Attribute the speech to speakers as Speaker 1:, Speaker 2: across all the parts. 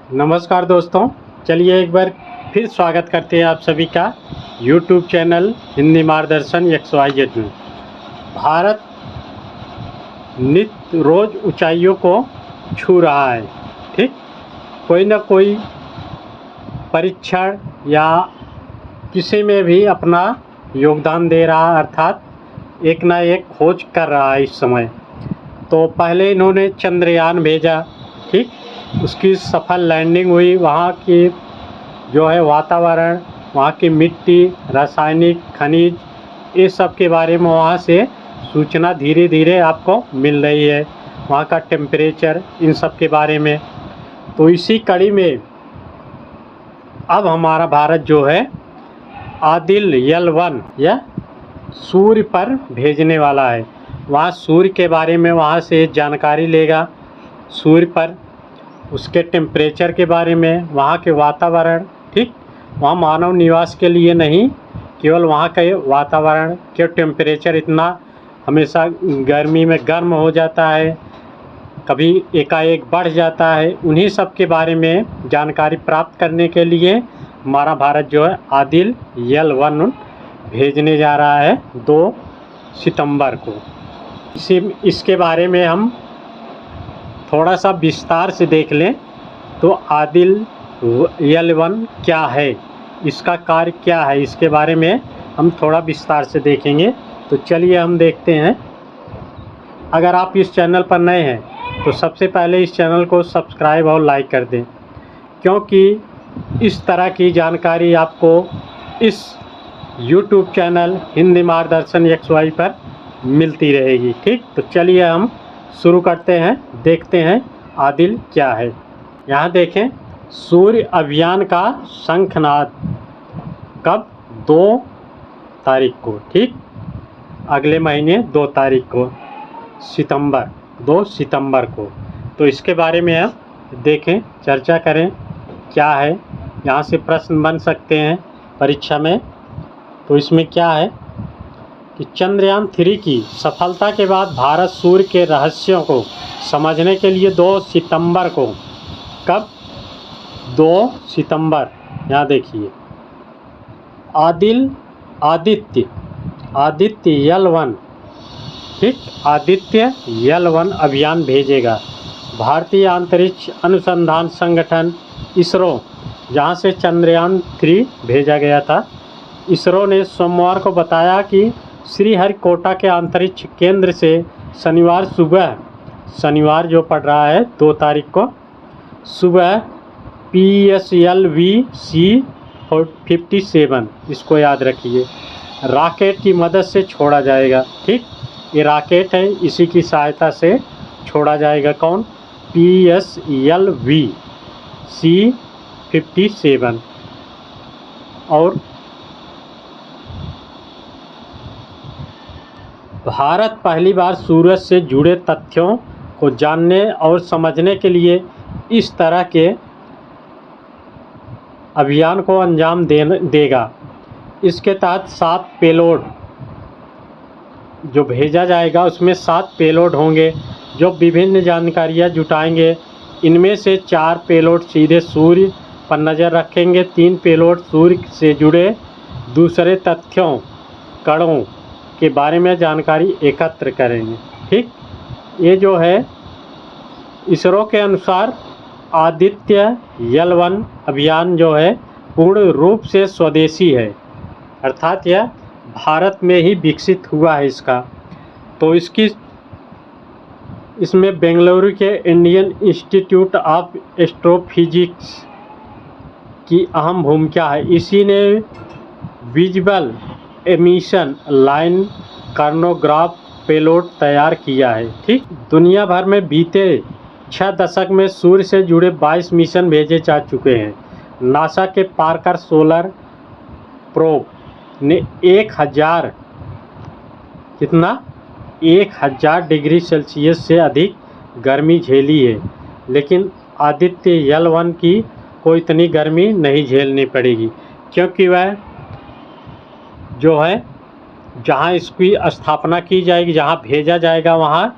Speaker 1: नमस्कार दोस्तों, चलिए एक बार फिर स्वागत करते हैं आप सभी का यूट्यूब चैनल हिंदी मार्गदर्शन XYZ में। भारत नित्य रोज़ ऊंचाइयों को छू रहा है। ठीक, कोई ना कोई परीक्षण या किसी में भी अपना योगदान दे रहा है, अर्थात एक ना एक खोज कर रहा है इस समय। तो पहले इन्होंने चंद्रयान भेजा, ठीक, उसकी सफल लैंडिंग हुई। वहाँ की जो है वातावरण, वहाँ की मिट्टी, रासायनिक खनिज, ये सब के बारे में वहाँ से सूचना धीरे धीरे आपको मिल रही है, वहाँ का टेम्परेचर, इन सब के बारे में। तो इसी कड़ी में अब हमारा भारत जो है आदिल L1 या सूर्य पर भेजने वाला है। वहाँ सूर्य के बारे में वहाँ से जानकारी लेगा, सूर्य पर उसके टेम्परेचर के बारे में, वहाँ के वातावरण, ठीक, वहाँ मानव निवास के लिए नहीं, केवल वहाँ के वातावरण के टेम्परेचर इतना हमेशा गर्मी में गर्म हो जाता है, कभी एकाएक बढ़ जाता है। उन्हीं सब के बारे में जानकारी प्राप्त करने के लिए हमारा भारत जो है आदिल L1 भेजने जा रहा है 2 सितंबर को। इसके बारे में हम थोड़ा सा विस्तार से देख लें तो आदिल L1 क्या है, इसका कार्य क्या है, इसके बारे में हम थोड़ा विस्तार से देखेंगे। तो चलिए हम देखते हैं। अगर आप इस चैनल पर नए हैं तो सबसे पहले इस चैनल को सब्सक्राइब और लाइक कर दें, क्योंकि इस तरह की जानकारी आपको इस YouTube चैनल हिंदी मार्गदर्शन XY पर मिलती रहेगी। ठीक, तो चलिए हम शुरू करते हैं, देखते हैं आदिल क्या है। यहाँ देखें, सूर्य अभियान का शंखनाद कब? 2 तारीख को, ठीक, अगले महीने 2 तारीख को, सितंबर, 2 सितंबर को। तो इसके बारे में आप देखें, चर्चा करें क्या है। यहाँ से प्रश्न बन सकते हैं परीक्षा में। तो इसमें क्या है कि चंद्रयान 3 की सफलता के बाद भारत सूर्य के रहस्यों को समझने के लिए 2 सितंबर को, कब? 2 सितंबर, यहाँ देखिए, आदित्य L1, ठीक, आदित्य L1 अभियान भेजेगा। भारतीय अंतरिक्ष अनुसंधान संगठन इसरो, जहाँ से चंद्रयान 3 भेजा गया था, इसरो ने सोमवार को बताया कि श्रीहरिकोटा के अंतरिक्ष केंद्र से शनिवार जो पड़ रहा है 2 तारीख को सुबह PSLV C-57, इसको याद रखिए, रॉकेट की मदद से छोड़ा जाएगा। ठीक, ये रॉकेट है, इसी की सहायता से छोड़ा जाएगा। कौन? PSLV C-57। और भारत पहली बार सूरज से जुड़े तथ्यों को जानने और समझने के लिए इस तरह के अभियान को अंजाम देगा। इसके तहत 7 पेलोड जो भेजा जाएगा, उसमें 7 पेलोड होंगे जो विभिन्न जानकारियाँ जुटाएंगे। इनमें से 4 पेलोड सीधे सूर्य पर नज़र रखेंगे, 3 पेलोड सूर्य से जुड़े दूसरे तथ्यों, कणों के बारे में जानकारी एकत्र करेंगे। ठीक, ये जो है इसरो के अनुसार आदित्य L1 अभियान जो है पूर्ण रूप से स्वदेशी है, अर्थात यह भारत में ही विकसित हुआ है इसका। तो इसमें बेंगलुरु के इंडियन इंस्टीट्यूट ऑफ एस्ट्रोफिजिक्स की अहम भूमिका है। इसी ने विजिबल एमिशन लाइन कार्नोग्राफ पेलोड तैयार किया है। ठीक, दुनिया भर में बीते 6 दशक में सूर्य से जुड़े 22 मिशन भेजे जा चुके हैं। नासा के पार्कर सोलर प्रोब ने 1000 डिग्री सेल्सियस से अधिक गर्मी झेली है, लेकिन आदित्य L1 की कोई इतनी गर्मी नहीं झेलनी पड़ेगी, क्योंकि वह जो है जहाँ इसकी स्थापना की जाएगी, जहाँ भेजा जाएगा, वहाँ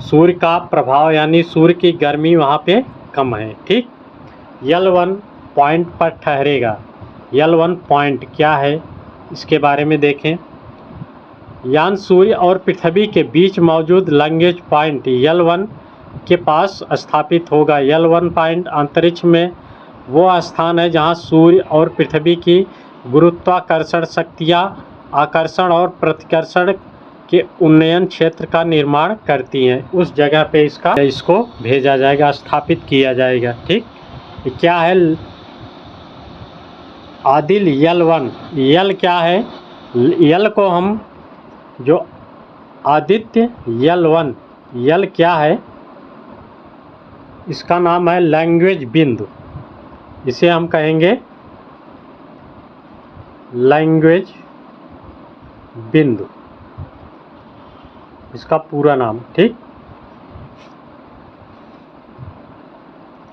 Speaker 1: सूर्य का प्रभाव यानी सूर्य की गर्मी वहाँ पे कम है। ठीक, L1 पॉइंट पर ठहरेगा। L1 पॉइंट क्या है इसके बारे में देखें। यान सूर्य और पृथ्वी के बीच मौजूद लैंग्वेज पॉइंट L1 के पास स्थापित होगा। L1 पॉइंट अंतरिक्ष में वो स्थान है जहां सूर्य और पृथ्वी की गुरुत्वाकर्षण शक्तियां आकर्षण और प्रतिकर्षण के उन्नयन क्षेत्र का निर्माण करती हैं। उस जगह पे इसको भेजा जाएगा, स्थापित किया जाएगा। ठीक, क्या है आदिल L1? यल क्या है? यल को हम जो आदित्य L1, यल क्या है? इसका नाम है लैंग्वेज बिंदु। इसे हम कहेंगे लैंग्वेज बिंदु, इसका पूरा नाम। ठीक,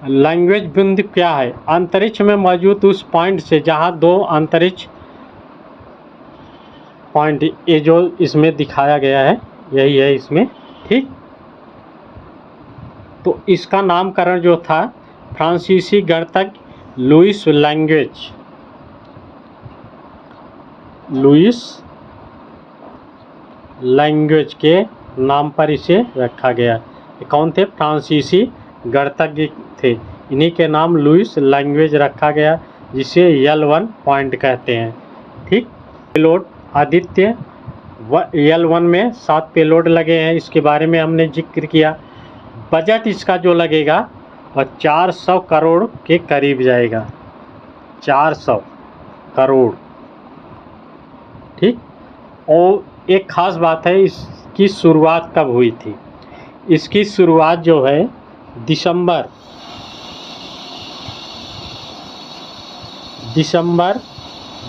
Speaker 1: लैंग्वेज बिंदु क्या है? अंतरिक्ष में मौजूद उस पॉइंट से जहां दो अंतरिक्ष पॉइंट, ये जो इसमें दिखाया गया है यही है इसमें। ठीक, तो इसका नामकरण जो था फ्रांसीसी गणितज्ञ लुईस लैंग्वेज के नाम पर इसे रखा गया। कौन थे? फ्रांसीसी गणितज्ञ थे, इन्हीं के नाम लुईस लैंग्वेज रखा गया, जिसे L1 पॉइंट कहते हैं। ठीक, पेलोड आदित्य L1 में 7 पेलोड लगे हैं, इसके बारे में हमने जिक्र किया। बजट इसका जो लगेगा वह 400 करोड़ के करीब जाएगा, 400 करोड़। ठीक, और एक ख़ास बात है, इसकी शुरुआत कब हुई थी? इसकी शुरुआत जो है दिसंबर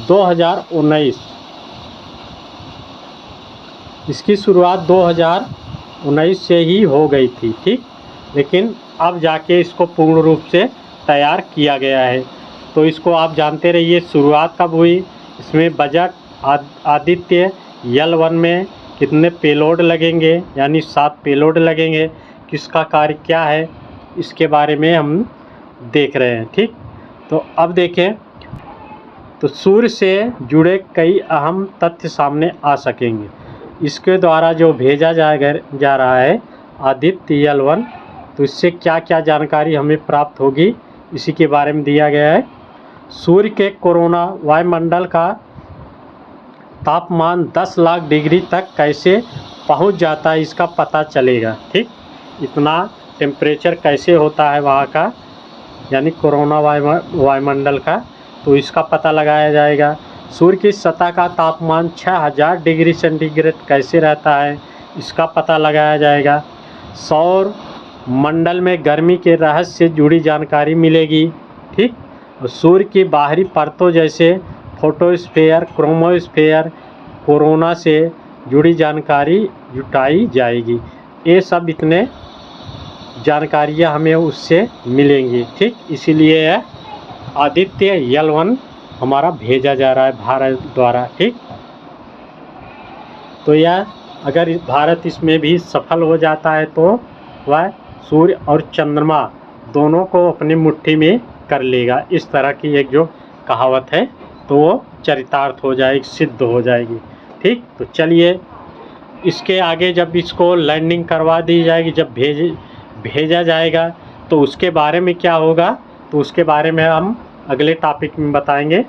Speaker 1: 2019, इसकी शुरुआत 2019 से ही हो गई थी। ठीक, लेकिन अब जाके इसको पूर्ण रूप से तैयार किया गया है। तो इसको आप जानते रहिए शुरुआत कब हुई, इसमें बजट आदित्य L1 में कितने पेलोड लगेंगे, यानी 7 पेलोड लगेंगे, किसका कार्य क्या है, इसके बारे में हम देख रहे हैं। ठीक, तो अब देखें, तो सूर्य से जुड़े कई अहम तथ्य सामने आ सकेंगे। इसके द्वारा जो भेजा जा रहा है आदित्य L1, तो इससे क्या क्या जानकारी हमें प्राप्त होगी, इसी के बारे में दिया गया है। सूर्य के कोरोना वायुमंडल का तापमान 10 लाख डिग्री तक कैसे पहुंच जाता है, इसका पता चलेगा। ठीक, इतना टेम्परेचर कैसे होता है वहाँ का, यानी कोरोना वायुमंडल का, तो इसका पता लगाया जाएगा। सूर्य की सतह का तापमान 6000 डिग्री सेंटीग्रेड कैसे रहता है, इसका पता लगाया जाएगा। सौर मंडल में गर्मी के रहस्य से जुड़ी जानकारी मिलेगी। ठीक, और सूर्य की बाहरी परतों जैसे फोटोस्फीयर, क्रोमोस्फीयर, कोरोना से जुड़ी जानकारी जुटाई जाएगी। ये सब इतने जानकारियाँ हमें उससे मिलेंगी। ठीक, इसीलिए आदित्य L1 हमारा भेजा जा रहा है भारत द्वारा। ठीक, तो यह अगर भारत इसमें भी सफल हो जाता है तो वह सूर्य और चंद्रमा दोनों को अपनी मुट्ठी में कर लेगा। इस तरह की एक जो कहावत है तो वो चरितार्थ हो जाएगी, सिद्ध हो जाएगी। ठीक, तो चलिए इसके आगे जब इसको लैंडिंग करवा दी जाएगी, जब भेजा जाएगा, तो उसके बारे में क्या होगा, तो उसके बारे में हम अगले टॉपिक में बताएंगे।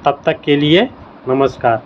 Speaker 1: तब तक के लिए नमस्कार।